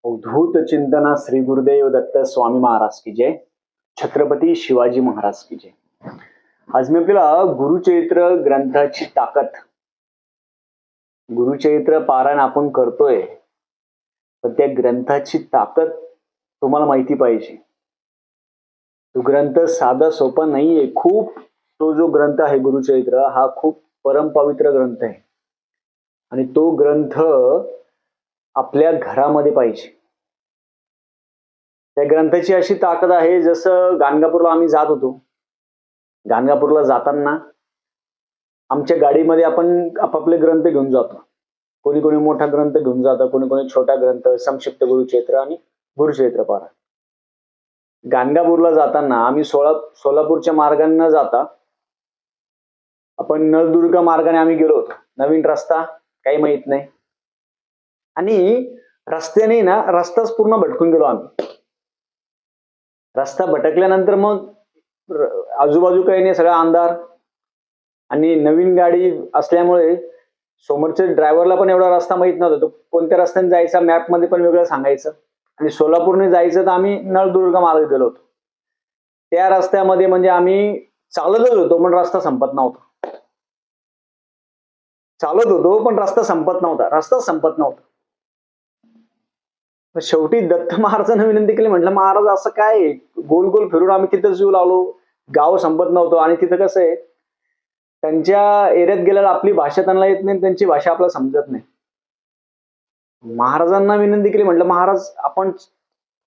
अवधूत चिंतना श्री गुरुदेव दत्त स्वामी महाराज की जय. छत्रपती शिवाजी महाराज की जय. आज मी आपल्याला गुरुचरित्र ग्रंथाची ताकद, गुरुचरित्र पारायण आपण करतोय, पण त्या ग्रंथाची ताकद तुम्हाला माहिती पाहिजे. तो ग्रंथ साधा सोपा नाहीये. खूप तो जो ग्रंथ आहे गुरुचरित्र हा खूप परमपवित्र ग्रंथ आहे आणि तो ग्रंथ आपल्या घरामध्ये पाहिजे. त्या ग्रंथाची अशी ताकद आहे, जसं गाणगापूरला आम्ही जात होतो. गाणगापूरला जाताना आमच्या गाडीमध्ये आपण आपापले ग्रंथ घेऊन जातो. कोणी कोणी मोठा ग्रंथ घेऊन जातं, कोणी कोणी छोटा ग्रंथ, संक्षिप्त गुरुचरित्र आणि गुरुचरित्र पारायण. गाणगापूरला जाताना आम्ही सोलापूरच्या मार्गाने न जाता आपण नळदुर्ग मार्गाने आम्ही गेलो होतो. नवीन रस्ता, काही माहित नाही, आणि रस्त्याने ना रस्ताच पूर्ण भटकून गेलो आम्ही. रस्ता भटकल्यानंतर मग आजूबाजू काही नाही, सगळा अंधार, आणि नवीन गाडी असल्यामुळे समोरच्या ड्रायव्हरला पण एवढा रस्ता माहित नव्हता. तो कोणत्या रस्त्याने जायचा मॅप मध्ये पण वेगळं सांगायचं, आणि सोलापूरने जायचं तर आम्ही नळदुर्ग मार्ग गेलो होतो. त्या रस्त्यामध्ये म्हणजे आम्ही चालतच होतो पण रस्ता संपत नव्हता. चालत होतो पण रस्ता संपत नव्हता. शेवटी दत्त महाराजांना विनंती केली. म्हटलं, महाराज असं काय, गोल गोल फिरून आम्ही तिथंच येऊ लागलो, गाव संपत नव्हतं. आणि तिथं कसं आहे, त्यांच्या एरियात गेल्यावर आपली भाषा त्यांना येत नाही, त्यांची भाषा आपल्याला समजत नाही. महाराजांना विनंती केली. म्हटलं, महाराज आपण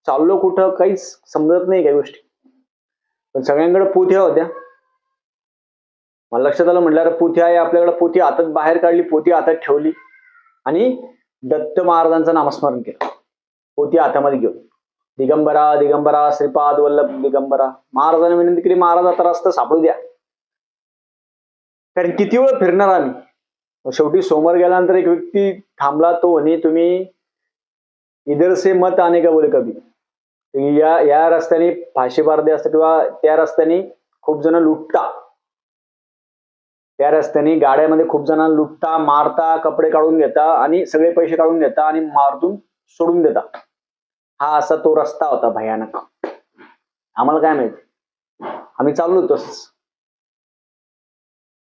चाललो कुठं काहीच समजत नाही काही गोष्टी. पण सगळ्यांकडे पोथ्या होत्या. मला लक्षात आलं, म्हटलं अरे पोथी आहे आपल्याकडे. पोथी हातात बाहेर काढली, पोथी हातात ठेवली आणि दत्त महाराजांचं नामस्मरण केलं. पोथी हातामध्ये घेऊन दिगंबरा दिगंबरा श्रीपाद वल्लभ दिगंबरा. महाराजांनी विनंती केली, महाराज आता रस्ता सापडू द्या, कारण किती वेळ फिरणार आम्ही. शेवटी समोर गेल्यानंतर एक व्यक्ती थांबला. तो म्हणे, तुम्ही इधर से मत आने का बोले कभी. या रस्त्याने फाशी बारदे असतं किंवा त्या रस्त्याने खूप जण लुटता. त्या रस्त्याने गाड्यामध्ये खूप जण लुटता, मारता, कपडे काढून घेता आणि सगळे पैसे काढून घेता आणि मारतून सोडून देता. हा असा तो रस्ता होता भयानक. आम्हाला काय माहिती, आम्ही चाललो होतो.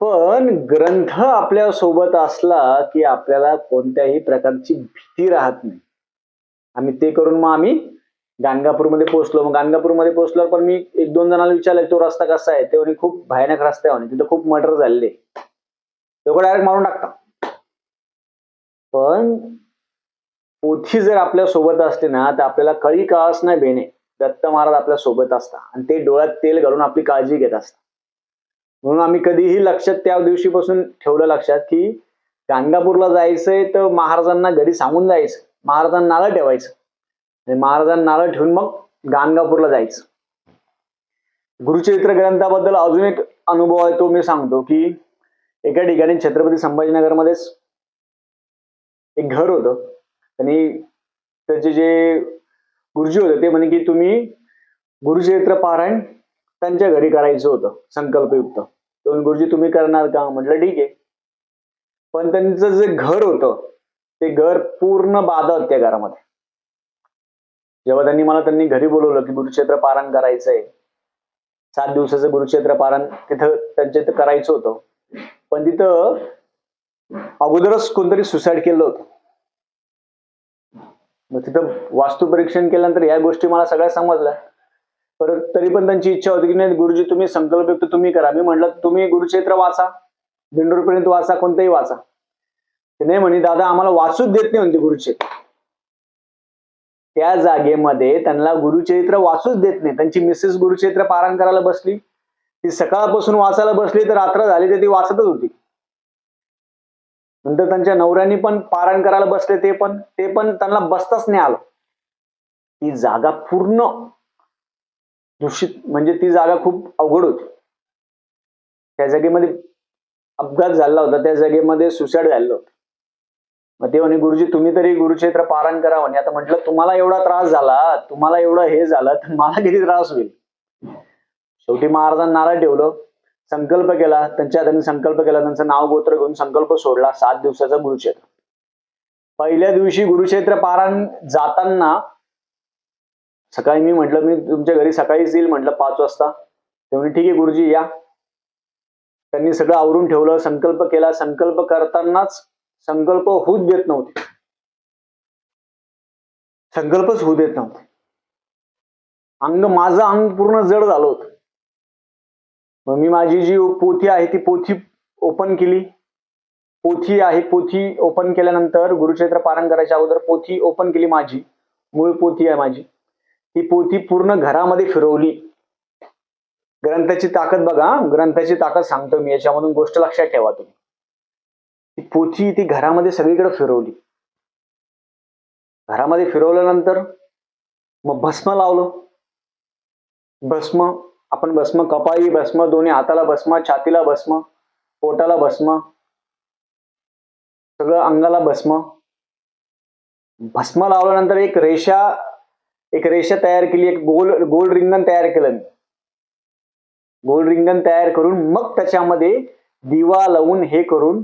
पण ग्रंथ आपल्या सोबत असला की आपल्याला कोणत्याही प्रकारची भीती राहत नाही. आम्ही ते करून मग आम्ही गाणगापूरमध्ये पोहोचलो. मग गाणगापूरमध्ये पोहोचल्यावर पण मी एक दोन जणांना विचारलं, तो रस्ता कसा आहे. ते म्हणे खूप भयानक रस्ता आहे म्हणे, तिथं खूप मर्डर झालेले, लोक डायरेक्ट मारून टाकतात. पण पोथी जर आपल्या सोबत असते ना तर आपल्याला कळी काळच नाही भेणे. दत्त महाराज आपल्या सोबत असतात आणि ते डोळ्यात तेल घालून आपली काळजी घेत असतात. म्हणून आम्ही कधीही लक्षात त्या दिवशीपासून ठेवलं लक्षात की गाणगापूरला जायचंय तर महाराजांना घरी सांगून जायचं, महाराजांना नारळ ठेवायचं आणि महाराजांना नारळ ठेवून मग गाणगापूरला जायचं. गुरुचरित्र ग्रंथाबद्दल अजून एक अनुभव आहे, तो मी सांगतो की एका ठिकाणी छत्रपती संभाजीनगरमध्येच एक घर होतं आणि त्याचे जे गुरुजी होते ते म्हणे की तुम्ही गुरुचरित्र पारायण त्यांच्या घरी करायचं होतं संकल्पयुक्त. दोन गुरुजी तुम्ही करणार का. म्हटलं ठीक आहे. पण त्यांचं जे घर होतं ते घर पूर्ण बाधा होती त्या घरामध्ये. जेव्हा त्यांनी घरी बोलवलं की गुरुचरित्र पारायण करायचंय, 7 दिवसाचं गुरुचरित्र पारायण तिथं त्यांच्या इथं करायचं होतं, पण तिथं अगोदरच कोणतरी सुसाईड केलं होतं. मग तिथं वास्तू परीक्षण केल्यानंतर या गोष्टी मला सगळ्या समजल्या. परत तरी पण त्यांची इच्छा होती की नाही गुरुजी तुम्ही संकल्पयुक्त तुम्ही करा. मी म्हटलं, तुम्ही गुरुचरित्र वाचा, दिंडोरीपर्यंत वाचा, कोणतंही वाचा. ते नाही म्हणे, दादा आम्हाला वाचूच देत नाही म्हणते गुरुचरित्र. त्या जागेमध्ये त्यांना गुरुचरित्र वाचूच देत नाही. त्यांची मिसेस गुरुचरित्र पारायण करायला बसली, ती सकाळपासून वाचायला बसली तर रात्र झाली तर ती वाचतच होती. नंतर त्यांच्या नवऱ्यांनी पण पारायण करायला बसले, ते पण त्यांना बसताच नाही आलं. ती जागा पूर्ण दूषित, म्हणजे ती जागा खूप अवघड होती. त्या जागेमध्ये अपघात झाला होता, त्या जागेमध्ये सुसाईड झालेलं होतं. मग ते म्हणे, गुरुजी तुम्ही तरी गुरुचरित्र पारायण करा म्हणे. आता म्हटलं, तुम्हाला एवढा त्रास झाला, तुम्हाला एवढं हे झालं तर मला किती त्रास होईल. शेवटी महाराजांना नारळ ठेवलं, संकल्प केला, त्यांच्या हाताने संकल्प केला, त्यांचं नाव गोत्र घेऊन संकल्प सोडला, 7 दिवसाचा गुरुचरित्र. पहिल्या दिवशी गुरुक्षेत्र पारायण जाताना सकाळी मी म्हटलं मी तुमच्या घरी सकाळीच येईल म्हटलं 5 वाजता. ते म्हणे ठीक आहे गुरुजी या. त्यांनी सगळं आवरून ठेवलं, संकल्प केला. संकल्प करतानाच संकल्प होऊच देत नव्हते. संकल्पच होऊ देत नव्हते. माझं अंग पूर्ण जड झालं होतं. मग मी माझी जी पोथी आहे ती पोथी ओपन केली. पोथी ओपन केल्यानंतर गुरुक्षेत्र पारायण करायच्या अगोदर पोथी ओपन केली माझी. मूळ पोथी आहे माझी. ती पोथी पूर्ण घरामध्ये फिरवली. ग्रंथाची ताकद बघा, ग्रंथाची ताकद सांगतो मी, याच्यामधून गोष्ट लक्षात ठेवा तुम्ही. ती पोथी ती घरामध्ये सगळीकडे फिरवली. घरामध्ये फिरवल्यानंतर मग भस्म लावलं. भस्म कपाळी भस्म, दोन्ही हाताला भस्म, छातीला भस्म, पोटाला भस्म, सगळं अंगाला भस्म. भस्म लावल्यानंतर एक रेषा तयार केली. एक गोल रिंगण तयार केलं मी. गोल रिंगण तयार करून मग त्याच्यामध्ये दिवा लावून हे करून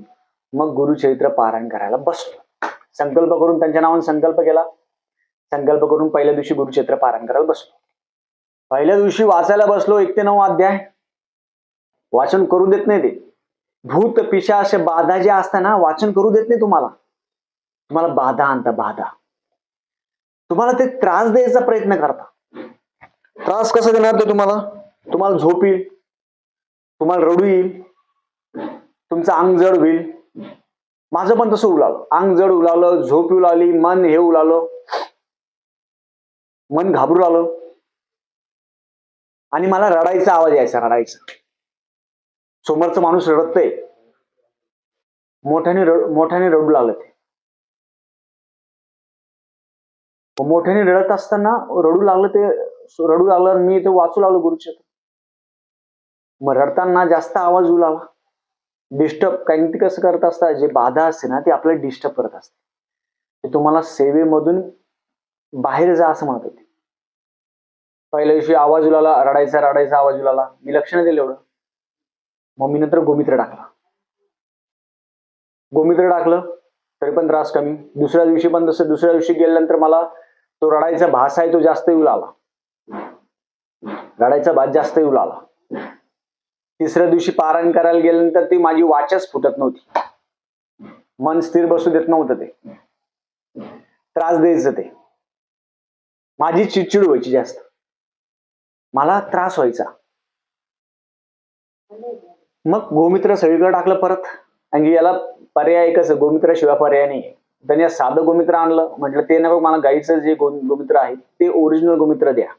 मग गुरुचरित्र पारायण करायला बसलो. संकल्प करून त्यांच्या नावाने संकल्प केला. संकल्प करून पहिल्या दिवशी गुरुचरित्र पारायण करायला बसलो. पहिल्या दिवशी वाचायला बसलो 1 ते 9 अध्याय. वाचन करू देत नाही ते. भूत पिशाच बाधा ज्या असतात ना, वाचन करू देत नाही तुम्हाला बाधा आणता बाधा. तुम्हाला ते त्रास द्यायचा प्रयत्न करता. त्रास कसा देणार ते तुम्हाला झोप येईल, तुम्हाला रडू येईल, तुमचं अंग जड होईल. माझं पण तसं उलालं. अंग जड उलालं, झोप येऊ लागली, मन हे उलालं, मन घाबरू लागलं आणि मला रडायचा आवाज यायचा. रडायचा. समोरचा माणूस रडतय, मोठ्याने रडू लागलं ते. मोठ्याने रडत असताना रडू लागलं. मी ते वाचू लागलो गुरुचरित्र. मग रडताना जास्त आवाज येऊ लागला. डिस्टर्ब काही ते कसं करत असतात, जे बाधा असते ना ती आपल्याला डिस्टर्ब करत असते. ते तुम्हाला सेवेमधून बाहेर जा असं म्हणत होते. पहिल्या दिवशी आवाज उलाला, रडायचा आवाज उलाला. मी लक्ष नाही दिलं एवढं. मग मी नंतर गोमित्र टाकलं तरी पण त्रास कमी. दुसऱ्या दिवशी पण तसं. दुसऱ्या दिवशी गेल्यानंतर मला तो रडायचा भास आहे तो जास्त येऊ लागला. रडायचा भास जास्त येऊ लागला. तिसऱ्या दिवशी पारायण करायला गेल्यानंतर ती माझी वाचच फुटत नव्हती. मन स्थिर बसू देत नव्हतं. ते त्रास द्यायचं. ते माझी चिडचिड व्हायची जास्त. मला त्रास व्हायचा. मग गोमित्र सगळीकडे टाकलं परत. आणि याला पर्याय एकच, गोमित्राशिवाय पर्याय नाही. त्यांनी साधं गोमित्र आणलं. म्हटलं ते नाही बघ, मला गाईचं जे गोमित्र आहे ते ओरिजिनल गोमित्र द्या.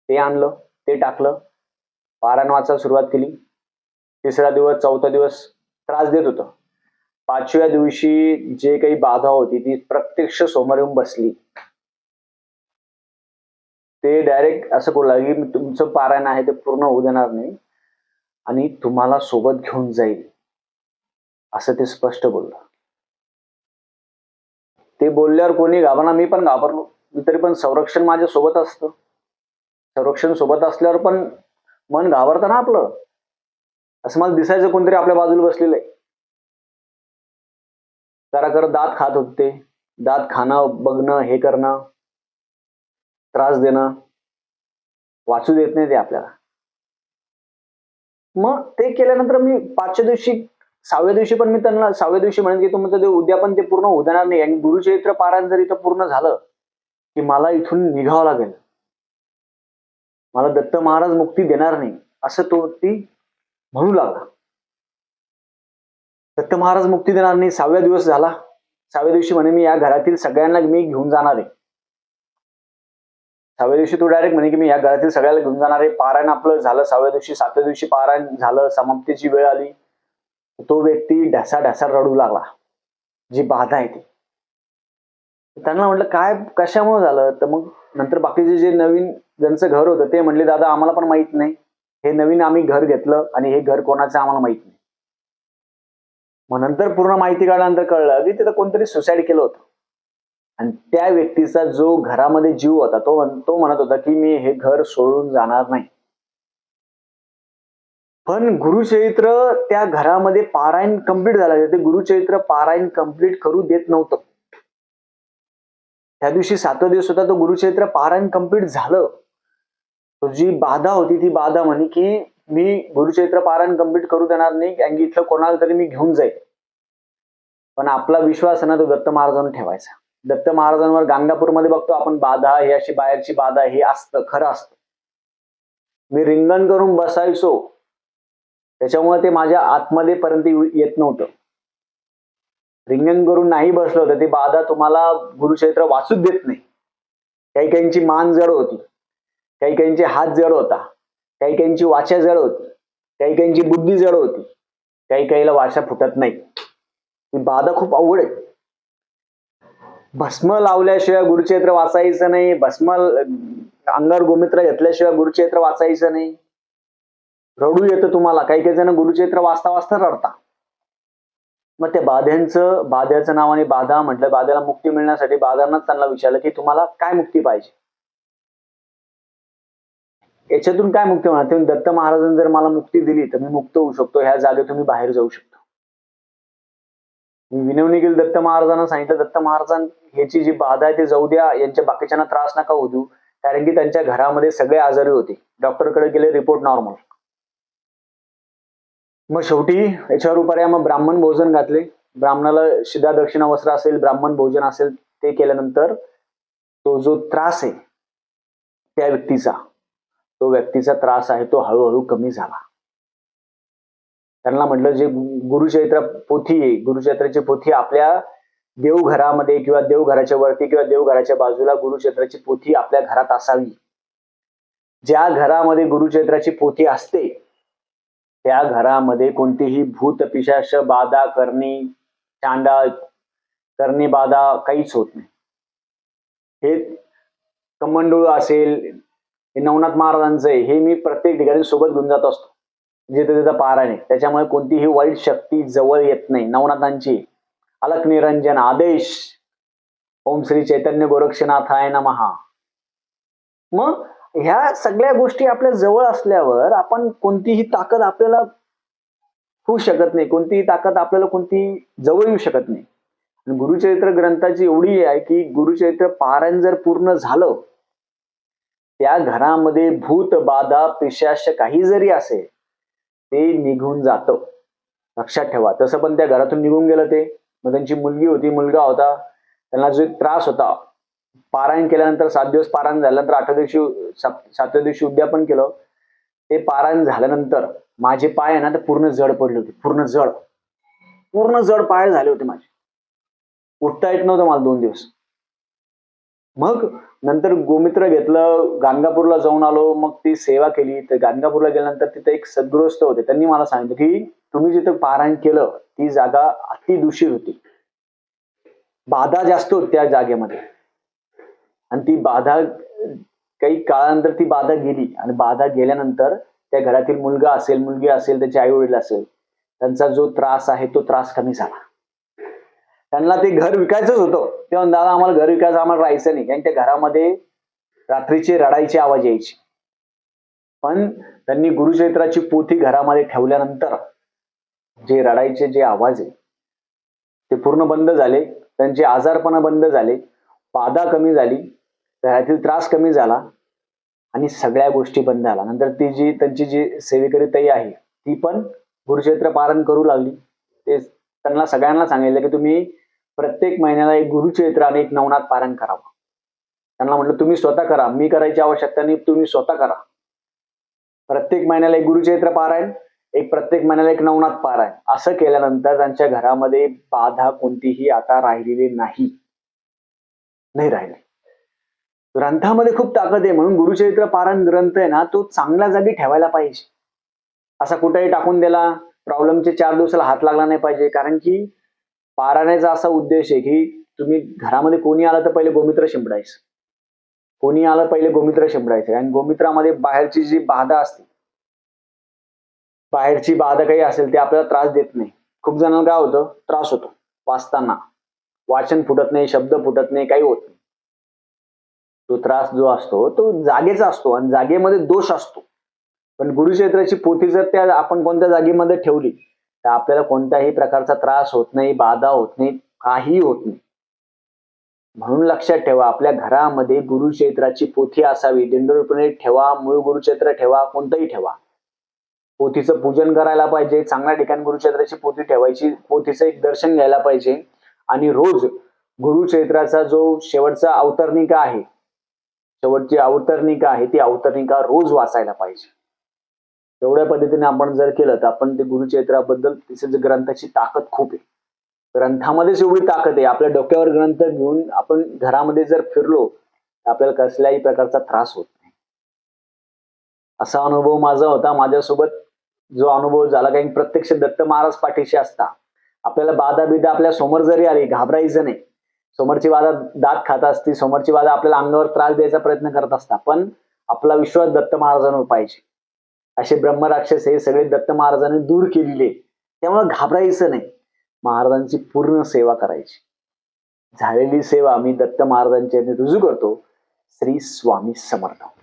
ते आणलं, ते टाकलं. पारायण वाचायला सुरुवात केली. 3रा दिवस 4था दिवस त्रास देत होतं. 5व्या दिवशी जे काही बाधा होती ती प्रत्यक्ष समोर येऊन बसली. ते डायरेक्ट असं बोलला की तुमचं पारायण आहे ते पूर्ण होऊ देणार नाही आणि तुम्हाला सोबत घेऊन जाईल, असं ते स्पष्ट बोललं. ते बोलल्यावर कोणी घाबरणार, मी पण घाबरलो. तरी पण संरक्षण माझ्या सोबत असतं. संरक्षण सोबत असल्यावर पण मन घाबरतं ना आपलं. असं मला दिसायचं कोणतरी आपल्या बाजूला बसलेलं आहे. जरा दात खात होते. दात खाणं, बघणं, हे करणं, त्रास देणं, वाचू देत नाही ते आपल्याला. मग ते केल्यानंतर मी 5व्या दिवशी 6व्या दिवशी पण मी त्यांना 6व्या दिवशी म्हणत की तुमचं ते उद्या पण ते पूर्ण होऊ देणार नाही. आणि गुरुचरित्र पारायण जर इथं पूर्ण झालं की मला इथून निघावं लागेल, मला दत्त महाराज मुक्ती देणार नाही असं तो ती म्हणू लागला. दत्त महाराज मुक्ती देणार नाही. 6व्या दिवस झाला. 6व्या दिवशी म्हणे मी या घरातील सगळ्यांना मी घेऊन जाणार आहे. 6व्या दिवशी तो डायरेक्ट म्हणे की मी या घरातील सगळ्याला घेऊन जाणार आहे. पारायण आपलं झालं 6व्या दिवशी. 7व्या दिवशी पारायण झालं, समाप्तीची वेळ आली. तो व्यक्ती ढसा रडू लागला. जी बाधा आहे ती. त्यांना म्हटलं काय कशामुळे झालं. तर मग नंतर बाकीचे जे नवीन ज्यांचं घर होतं ते म्हणले दादा आम्हाला पण माहित नाही, हे नवीन आम्ही घर घेतलं आणि हे घर कोणाचं आम्हाला माहित नाही. मग नंतर पूर्ण माहिती काढल्यानंतर कळलं की तिथं कोणतरी सुसाईड केलं होतं. आणि त्या व्यक्तीचा जो घरामध्ये जीव होता तो म्हणत होता की मी हे घर सोडून जाणार नाही. पण गुरुचरित्र त्या घरामध्ये पारायण कंप्लीट झालं. ते गुरुचरित्र पारायण कंप्लीट करू देत नव्हतं. त्या दिवशी 7वा दिवस होता, तो गुरुचरित्र पारायण कंप्लीट झालं. तो जी बाधा होती ती बाधा म्हणे की मी गुरुचरित्र पारायण कंप्लीट करू देणार नाही, कारण की इथलं कोणाला तरी मी घेऊन जाईल. पण आपला विश्वास ना तो दत्त महाराजांवर ठेवायचा. दत्त महाराजांवर गाणगापूरमध्ये बघतो आपण बाधा, ही अशी बाहेरची बाधा, हे असतं, खरं असतं. मी रिंगण करून बसायचो, त्याच्यामुळे ते माझ्या आतमध्ये पर्यंत येत नव्हतं. रिंगण करून नाही बसलो तर ती बाधा तुम्हाला गुरुचरित्र वाचूच देत नाही. काही काहींची मान जड होती, काही काहींचे हात जड होता, काही काहींची वाचा जड होती, काही काहींची बुद्धी जड होती, काही काहीला वाचा फुटत नाही. ही बाधा खूप अवघड आहे. भस्म लावल्याशिवाय गुरुचरित्र वाचायचं नाही, भस्म अंगावर गोमित्र घेतल्याशिवाय गुरुचरित्र वाचायचं नाही. रडू येतं तुम्हाला, काही काही जण गुरुचरित्र वाचता वाचता रडता. मग त्या बाध्याचं नावाने बाधा म्हटलं. बाध्याला मुक्ती मिळण्यासाठी बाधांनाच त्यांना विचारलं की तुम्हाला काय मुक्ती पाहिजे, याच्यातून काय मुक्ती होणार. तुम्ही दत्त महाराजांनी जर मला मुक्ती दिली तर मी मुक्त होऊ शकतो, ह्या जागेतून मी बाहेर जाऊ शकतो. मी विनवणी केली दत्त महाराजांना, सांगितलं दत्त महाराजांना ह्याची जी बाधा आहे ती जाऊ द्या, यांच्या बाकीच्यांना त्रास नका होऊ देऊ, कारण की त्यांच्या घरामध्ये सगळे आजारी होते. डॉक्टरकडे गेले, रिपोर्ट नॉर्मल. मग शेवटी याच्यावर उपाय मग ब्राह्मण भोजन घातले. ब्राह्मणाला शिधा दक्षिणा वस्त्र असेल, ब्राह्मण भोजन असेल, ते केल्यानंतर तो जो त्रास आहे त्या व्यक्तीचा त्रास आहे तो हळूहळू कमी झाला. त्यांना म्हटलं जे गुरुचरित्र पोथी आहे, गुरुचरित्राची पोथी आपल्या देवघरामध्ये किंवा देवघराच्या वरती किंवा देवघराच्या बाजूला गुरुचरित्राची पोथी आपल्या घरात असावी. ज्या घरामध्ये गुरुचरित्राची पोथी असते त्या घरामध्ये कोणतीही भूत पिशाच बाधा करणी, चांडाळ करणी, बाधा काहीच होत नाही. हे कमंडूळ असेल, हे नवनाथ महाराजांचं आहे, हे मी प्रत्येक ठिकाणी सोबत घेऊन जात असतो जिथे तिथं पारायण आहे. त्याच्यामुळे कोणतीही वाईट शक्ती जवळ येत नाही. नवनाथांची अलख निरंजन आदेश, ओम श्री चैतन्य गोरक्षनाथाय नमः. मग ह्या सगळ्या गोष्टी आपल्या जवळ असल्यावर आपण कोणतीही ताकद आपल्याला होऊ शकत नाही, कोणतीही ताकद आपल्याला कोणती जवळ येऊ शकत नाही. गुरुचरित्र ग्रंथाची एवढी आहे की गुरुचरित्र पारायण जर पूर्ण झालं, त्या घरामध्ये भूत बाधा पिशाच काही जरी असेल ते निघून जातं. लक्षात ठेवा. तसं पण त्या घरातून निघून गेलं ते. मग त्यांची मुलगी होती, मुलगा होता, त्यांना जो त्रास होता, पारायण केल्यानंतर 7 दिवस पारायण झाल्यानंतर 7व्या दिवशी उद्यापन केलं. ते पारायण झाल्यानंतर माझे पाय आहे ना, तर पूर्ण जड पडले होते, पूर्ण जड पाय झाले होते माझे. उठता येत नव्हतं मला 2 दिवस. मग नंतर गोमित्र घेतलं, गाणगापूरला जाऊन आलो, मग ती सेवा केली. तर गाणगापूरला गेल्यानंतर तिथे एक सद्गृहस्थ होते, त्यांनी मला सांगितलं की तुम्ही जिथं पारायण केलं ती जागा अतिदूषित होती, बाधा जास्त होती त्या जागेमध्ये. आणि ती बाधा काही काळानंतर ती बाधा गेली, आणि बाधा गेल्यानंतर त्या घरातील मुलगा असेल, मुलगी असेल, त्याचे आई वडील असेल, त्यांचा जो त्रास आहे तो त्रास कमी झाला. त्यांना ते घर विकायचंच होतं. तेव्हा दादा आम्हाला घर विकायचं, आम्हाला राहायचं नाही, कारण त्या घरामध्ये रात्रीचे रडायची आवाज यायची. पण त्यांनी गुरुचरित्राची पोथी घरामध्ये ठेवल्यानंतर जे रडायचे जे आवाज आहे ते पूर्ण बंद झाले. त्यांचे आजारपणा बंद झाले, बाधा कमी झाली, घरातील त्रास कमी झाला, आणि सगळ्या गोष्टी बंद झाल्या. नंतर त्यांची जी सेवेकरी ताई आहे ती पण गुरुचरित्र पारायण करू लागली. ते त्यांना सगळ्यांना सांगितलं की तुम्ही प्रत्येक महिन्याला एक गुरुचरित्र आणि एक नवनाथ पारायण करावं. त्यांना म्हटलं तुम्ही स्वतः करा, मी करायची आवश्यकता नाही, तुम्ही स्वतः करा. प्रत्येक महिन्याला एक गुरुचरित्र पारायण, प्रत्येक महिन्याला एक नवनाथ पारायण. असं केल्यानंतर त्यांच्या घरामध्ये बाधा कोणतीही आता राहिलेली नाही राहिली. ग्रंथामध्ये खूप ताकद आहे, म्हणून गुरुचरित्र पारायण ग्रंथ आहे ना, तो चांगल्या जागी ठेवायला पाहिजे. असा कुठेही टाकून दिला, प्रॉब्लेमचे 4 दिवसाला हात लागला नाही पाहिजे. कारण की पारायणाचा असा उद्देश आहे की तुम्ही घरामध्ये कोणी आलं तर पहिले गोमित्र शिंपडायचं, आणि गोमित्रामध्ये बाहेरची जी बाधा असते, बाहेरची बाधा काही असेल ते आपल्याला त्रास देत नाही. खूप जणांना काय होतं, त्रास होतो वाचताना, वाचन फुटत नाही, शब्द फुटत नाही, काही होत नाही. तो त्रास जो असतो तो जागेचा असतो, आणि जागेमध्ये दोष असतो. पण गुरुचरित्राची पोथी जर त्या आपण कोणत्या जागेमध्ये ठेवली तर आपल्याला कोणत्याही प्रकारचा त्रास होत नाही, बाधा होत नाही, काही होत नाही. म्हणून लक्षात ठेवा, आपल्या घरामध्ये गुरुचरित्राची पोथी असावी. दिंडोरीपणे ठेवा, मूळ गुरुचरित्र ठेवा, कोणतंही ठेवा. पोथीचं पूजन करायला पाहिजे, चांगल्या ठिकाणी गुरुचरित्राची पोथी ठेवायची, पोथीचं एक दर्शन घ्यायला पाहिजे आणि रोज गुरुचरित्राचा जो शेवटचा अवतरणिका आहे, शेवटची अवतरणिका आहे, ती अवतरणिका रोज वाचायला पाहिजे. एवढ्या पद्धतीने आपण जर केलं तर आपण ते गुरुचरित्राबद्दल तिचे ग्रंथाची ताकद खूप आहे. ग्रंथामध्येच एवढी ताकद आहे. आपल्या डोक्यावर ग्रंथ घेऊन आपण घरामध्ये जर फिरलो तर आपल्याला कसल्याही प्रकारचा त्रास होत नाही. असा अनुभव माझा होता. माझ्यासोबत जो अनुभव झाला, काही प्रत्यक्ष दत्त महाराज पाठीशी असता. आपल्याला बाधा बिधा आपल्या समोर जरी आली, घाबरायचं नाही. समोरची बाधा दात खात असती, समोरची बाधा आपल्याला अंगावर त्रास द्यायचा प्रयत्न करत असता, पण आपला विश्वास दत्त महाराजांवर पाहिजे. असे ब्रह्मराक्षस हे सगळे दत्त महाराजांनी दूर केलेले, त्यामुळे घाबरायचं नाही. महाराजांची पूर्ण सेवा करायची. झालेली सेवा मी दत्त महाराजांच्या रुजू करतो. श्री स्वामी समर्थ.